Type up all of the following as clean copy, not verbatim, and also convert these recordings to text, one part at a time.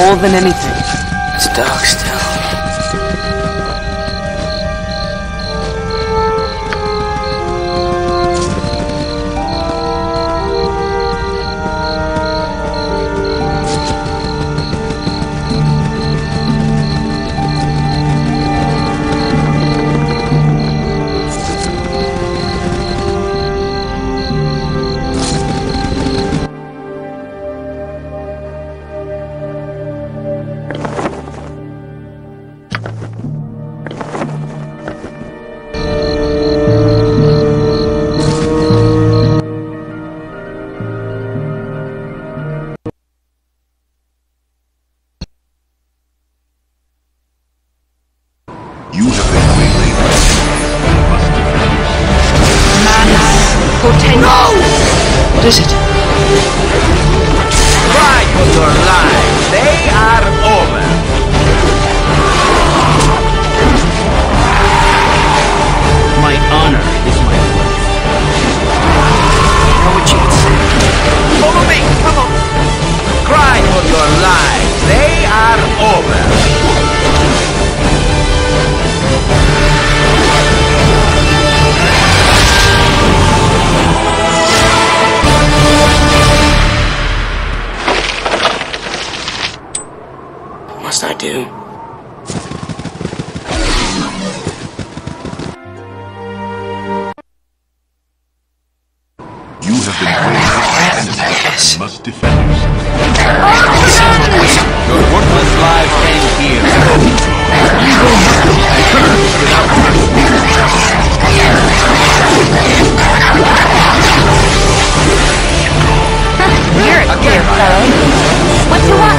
More than anything. It's dark still. You have been waylaid. No! What is it? Cry for your lives. They are over. My honor is my wealth. Know what you can say. Follow me, come on. Cry for your lives. They are over. What must I do? You have been waylaid by enemies and must defend yourself. Your worthless lives end here. You're a clear fellow. What do you want?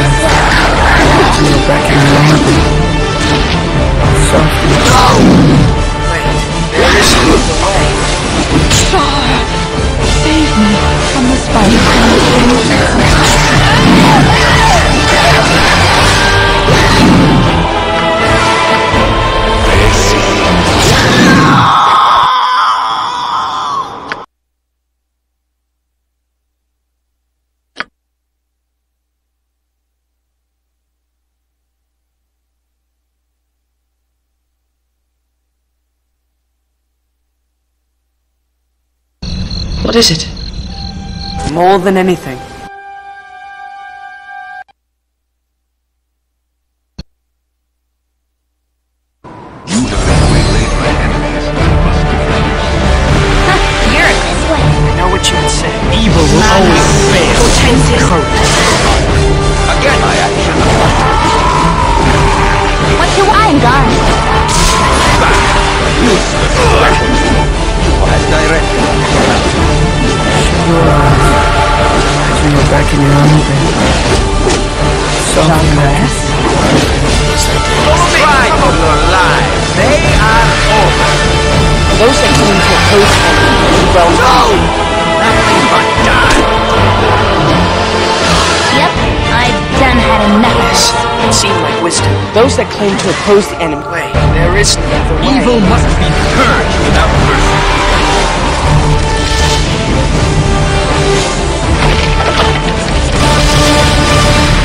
You're back in your army. Softly. Wait, there is another way. Star, save me from the spider. What is it? More than anything. You have been waylaid by enemies and must defend yourself. You're a sway. I know what you would say. Evil will always fail. Courage. Again, my action. What do I got? Useless weapon. As directed. You're back in your army, baby. Softly. Cry for your lives. They are over. Those that came to oppose him, well, Nothing but die. Yep, I've done had enough. it seemed like wisdom. Those that claim to oppose the enemy, there is no other way. Evil must be purged without mercy.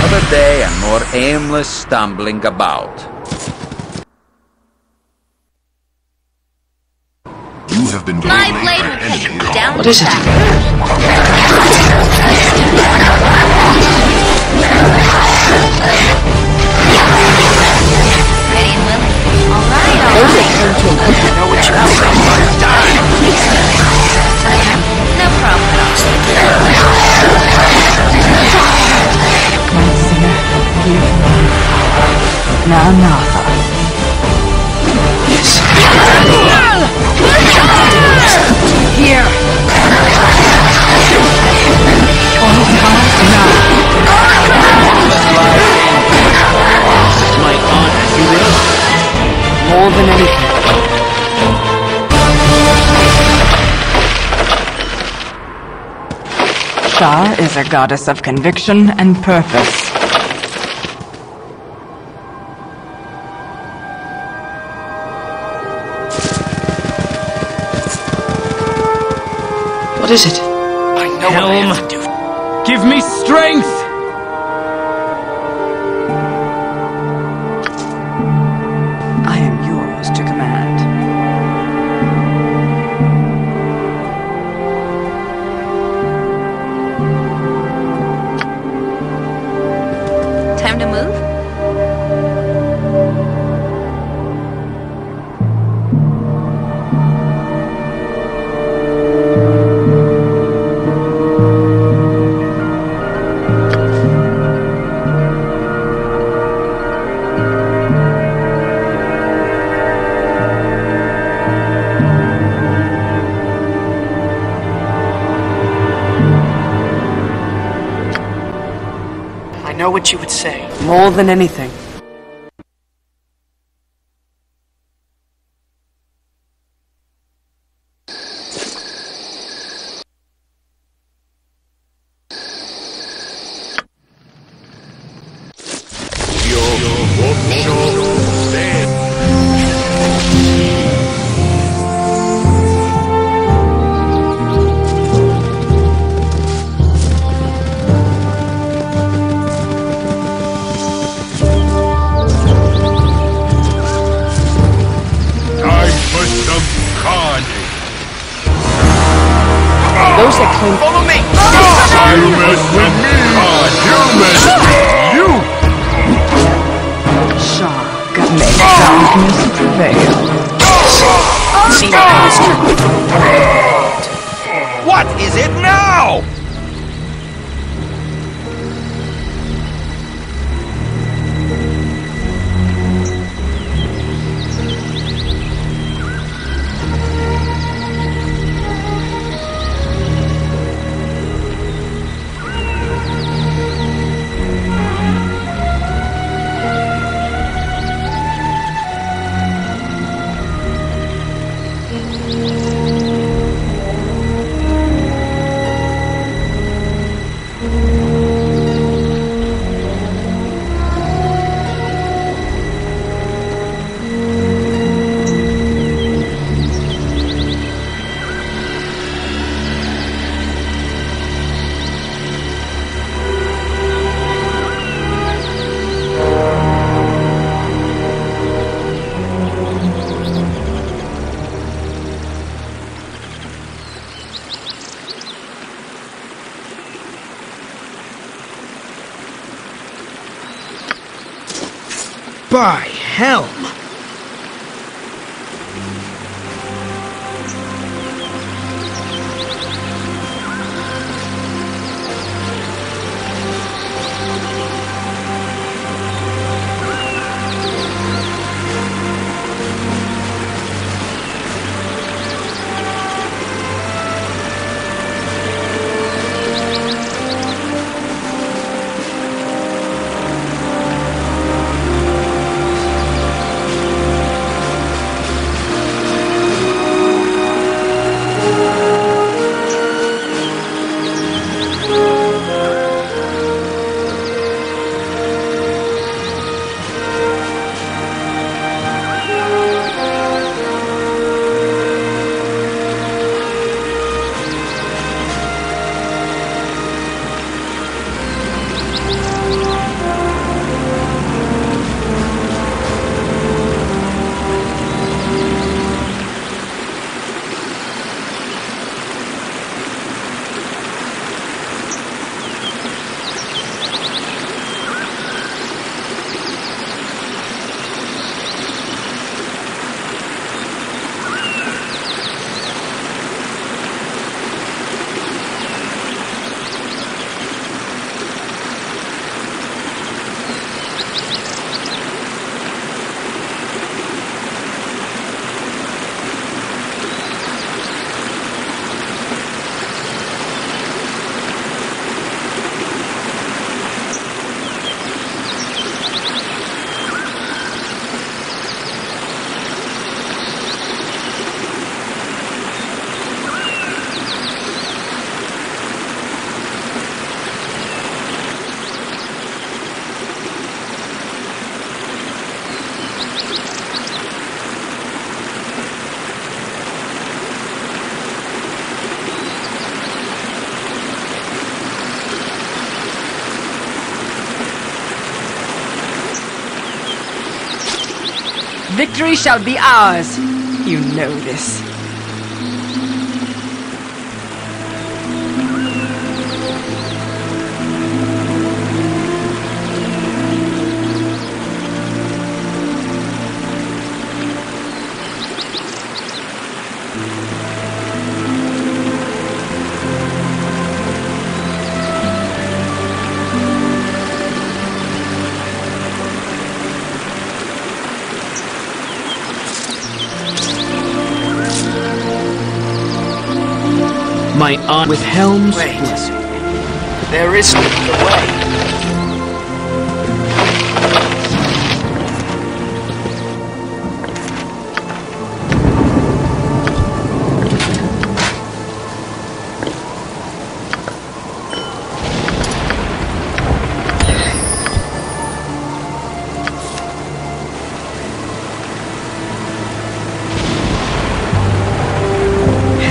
Another day and more aimless stumbling about. You have been My waylaid blade by will take enemies. you down What is it? Ready and willing. All right, all Those that right. claim to oppose him, know what you would say. No problem. Maranatha. Yes. Here. My honor, you will. More than anything. Shar is a goddess of conviction and purpose. What is it? I know what I have to do. Give me strength! to move? I know what you would say. More than anything. Those that claim... Follow me! You mess with me! You mess with you! Shaw, got make darkness prevail. See that, mister? What is it now? By hell! Victory shall be ours. You know this. my honor. With Helm's Wait. blessing. There is no other way.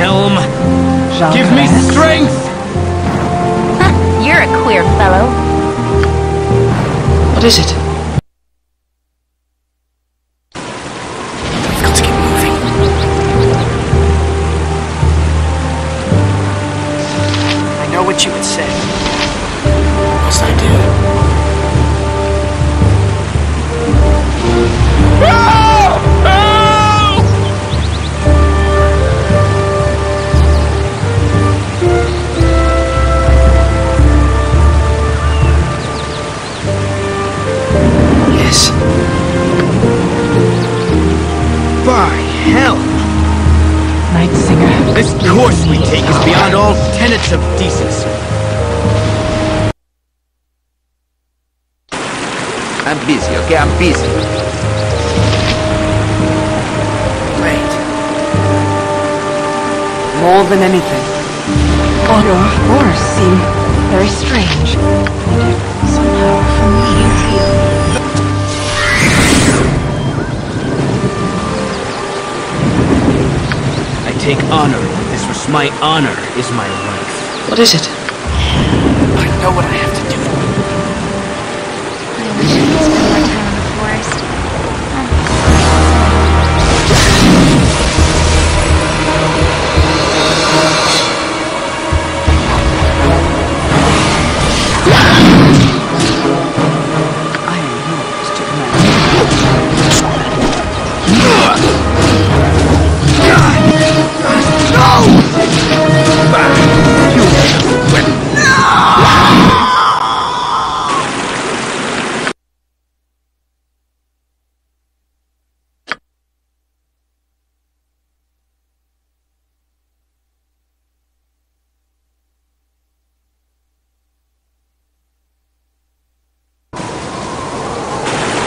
Helm, Jean give me Perez? strength! You're a queer fellow. What is it? We've got to keep moving. I know what you would say. Yes, I do. Yes. By hell! Night Singer. This course we take is beyond all tenets of decency. I'm busy, okay? I'm busy. Wait. More than anything. Your horse seem very strange. Yet somehow familiar. I take honor in this. My honor is my life. What is it? I know what I have to do. I wish I could spend more time in the forest. I am yours to command.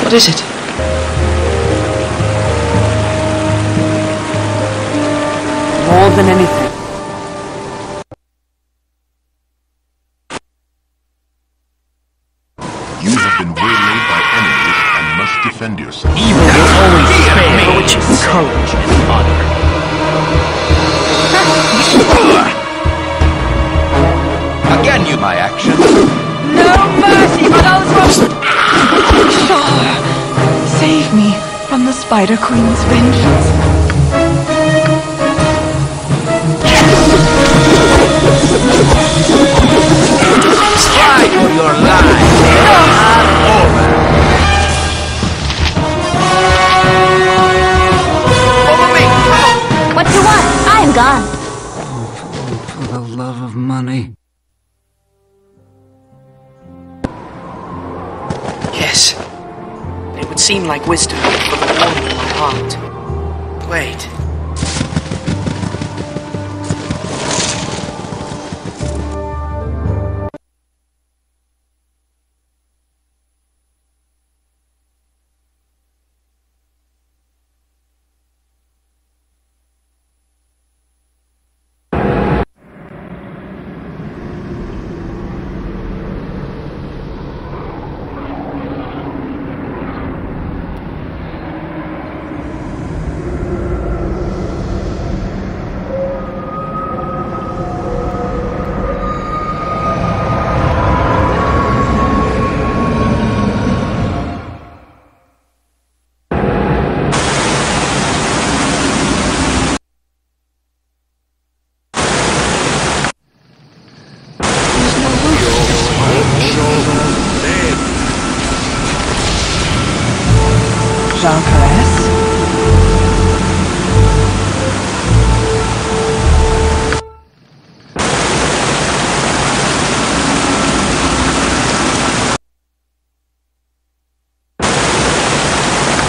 What is it? More than anything. You have been waylaid by enemies and must defend yourself. Evil will always fail with courage and honor. Again, you my actions. No mercy for those who... Shaw, save me from the Spider Queen's vengeance. Fight for your lives. Follow me! Come on! What do you want? I am gone. For the love of money. Yes. It would seem like wisdom for the warning in my heart. Wait. Jean Perez?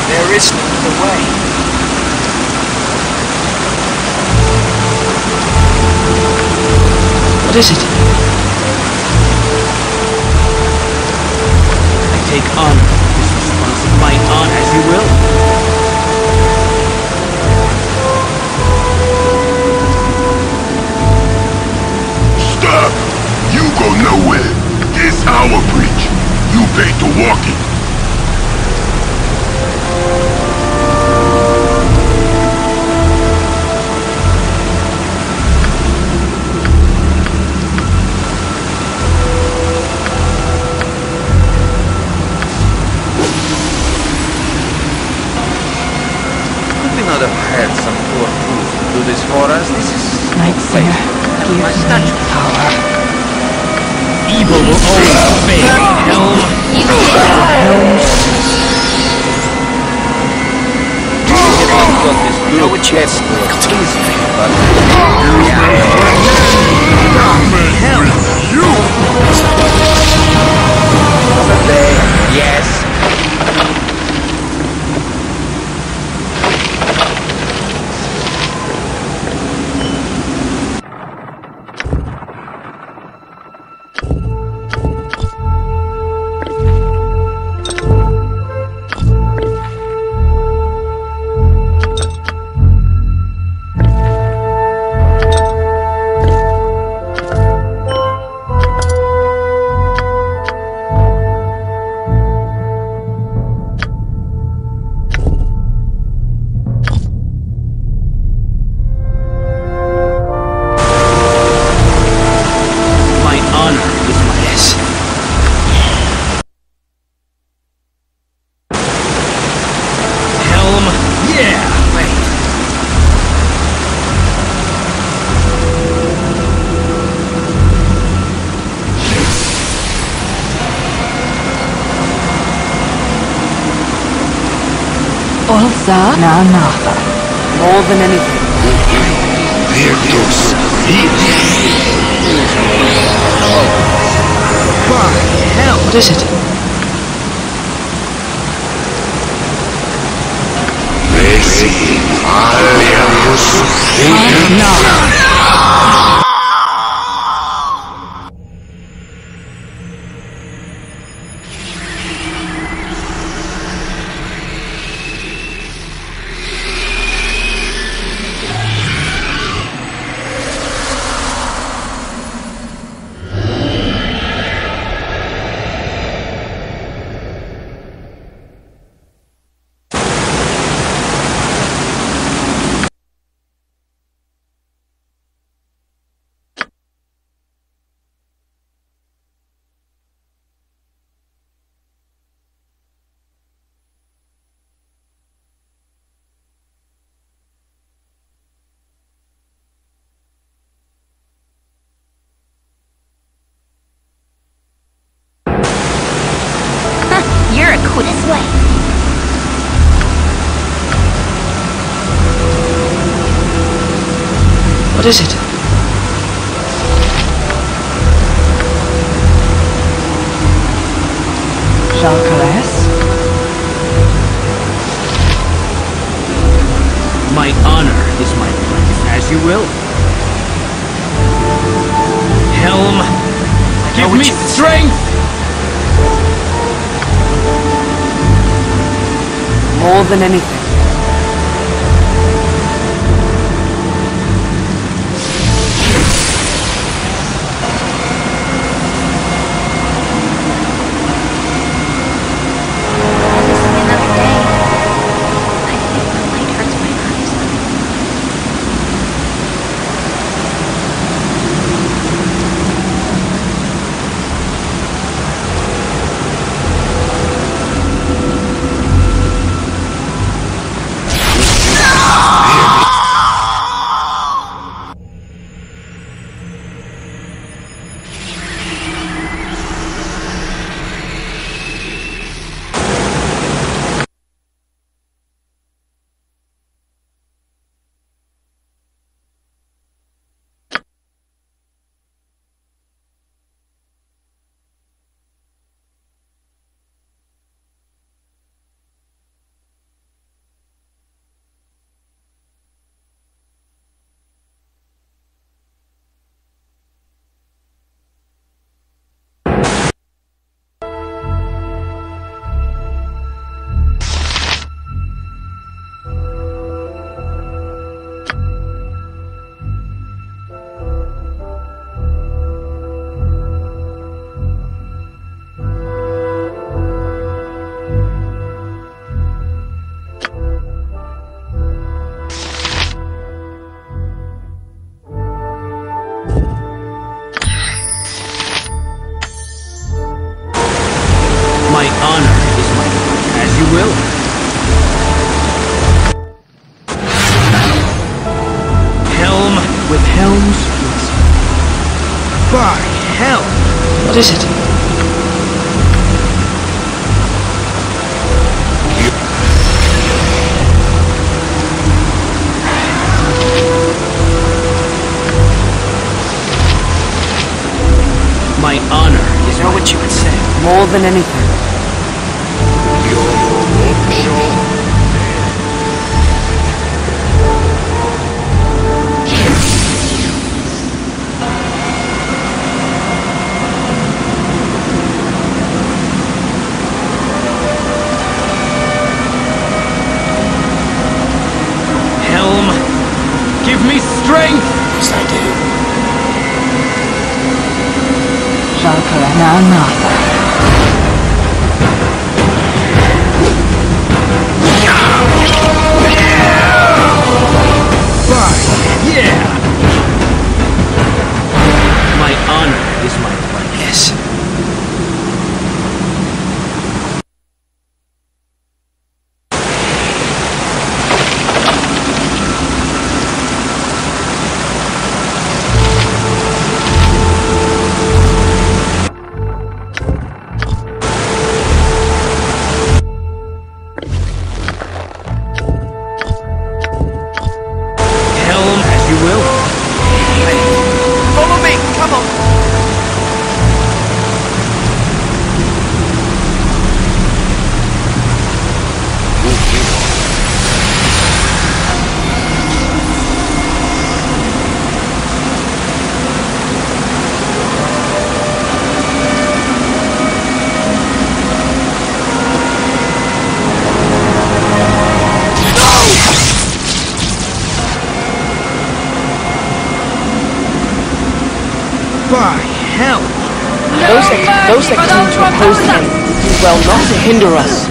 There is no other way. What is it? I take honor. This response of my honor, as you will. Stop! You go nowhere. It's our bridge. You paid to walk it. Could we not have had some poor fools to do this for us? This is Night Singer, give me power. evil will always fail. Helm. No chance. Got to do this thing. Yes. Ulsa Nanatha. More than anything. What is it? You're a quit this way. What is it? Jalcales? My honor is my life, as you will. Helm, give me strength! More than anything. Another day. I think the light hurts my eyes. hell! What is it? My honor is You know what you would say. More than anything. Helm, give me strength! Yes, I do. Shalkala Nasa. Yeah! My honor is my right. Yes. Helm, as you will. Follow me! Come on! By hell! Those that claim to oppose the enemy do well not to hinder us.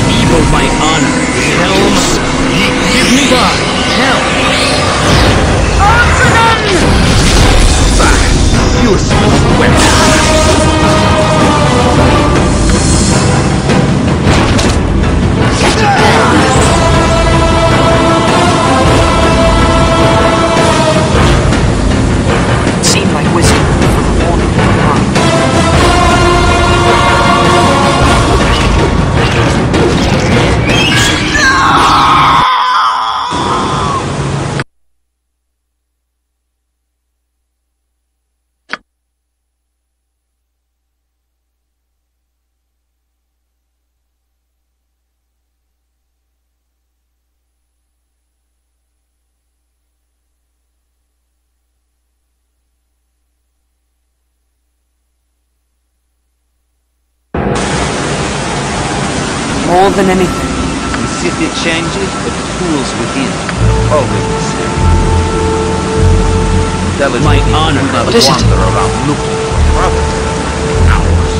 Evil my honor. Helm, give me by hell! Useless weapon! Seemed like wisdom for the warning in my heart. More than anything. The city changes, but the fools within always the same. My honor, What is it? wander around looking for trouble. Ours.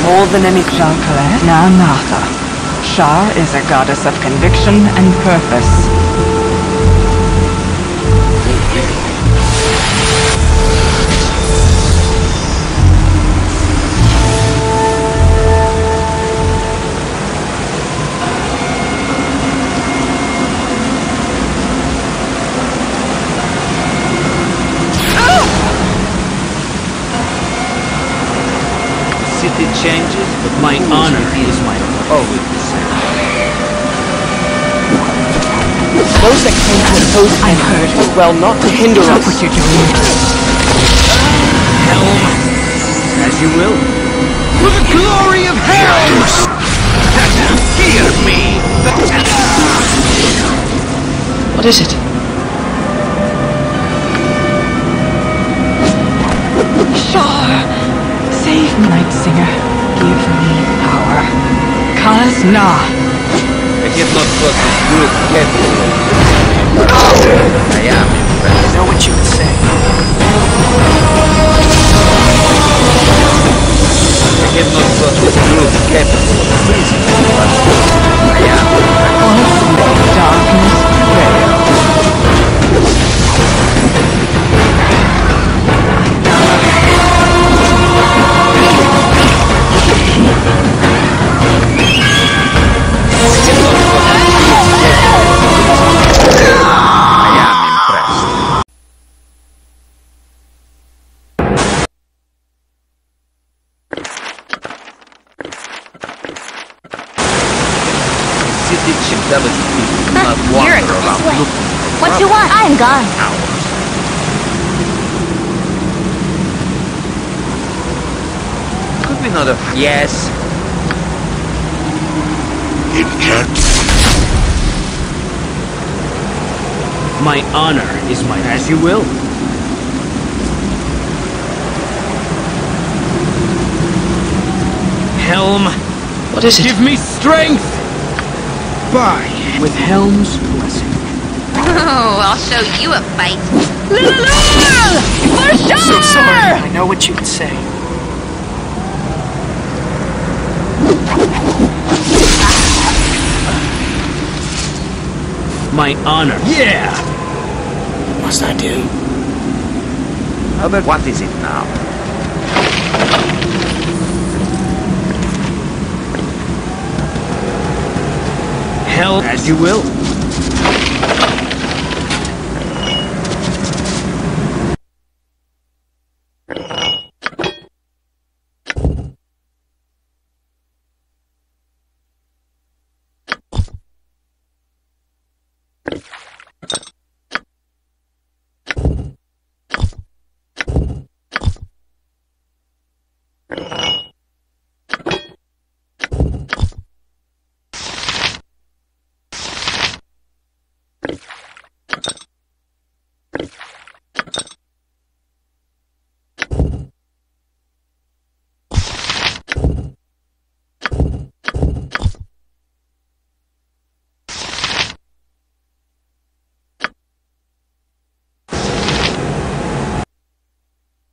More than anything. Shalkala Nasa. Shar is a goddess of conviction and purpose. City changes, but my honor is my always the same. Those that claim to oppose the enemy do well not to hinder Stop us. what you're doing. Helm, as you will. For the glory of Helm! Hear me! What is it? Shar! Save me, Night Singer. Give me power. Kaz Na. I have not got this good capable. What you want? I'm gone. Could we not have... Yes. It can't. My honor is mine. As you will. Helm. What is it? Give me strength! By with Helm's blessing. Oh, I'll show you a fight. For sure! So sorry. I know what you'd say. My honor. Yeah! What must I do? But what is it now? Hell, as you will.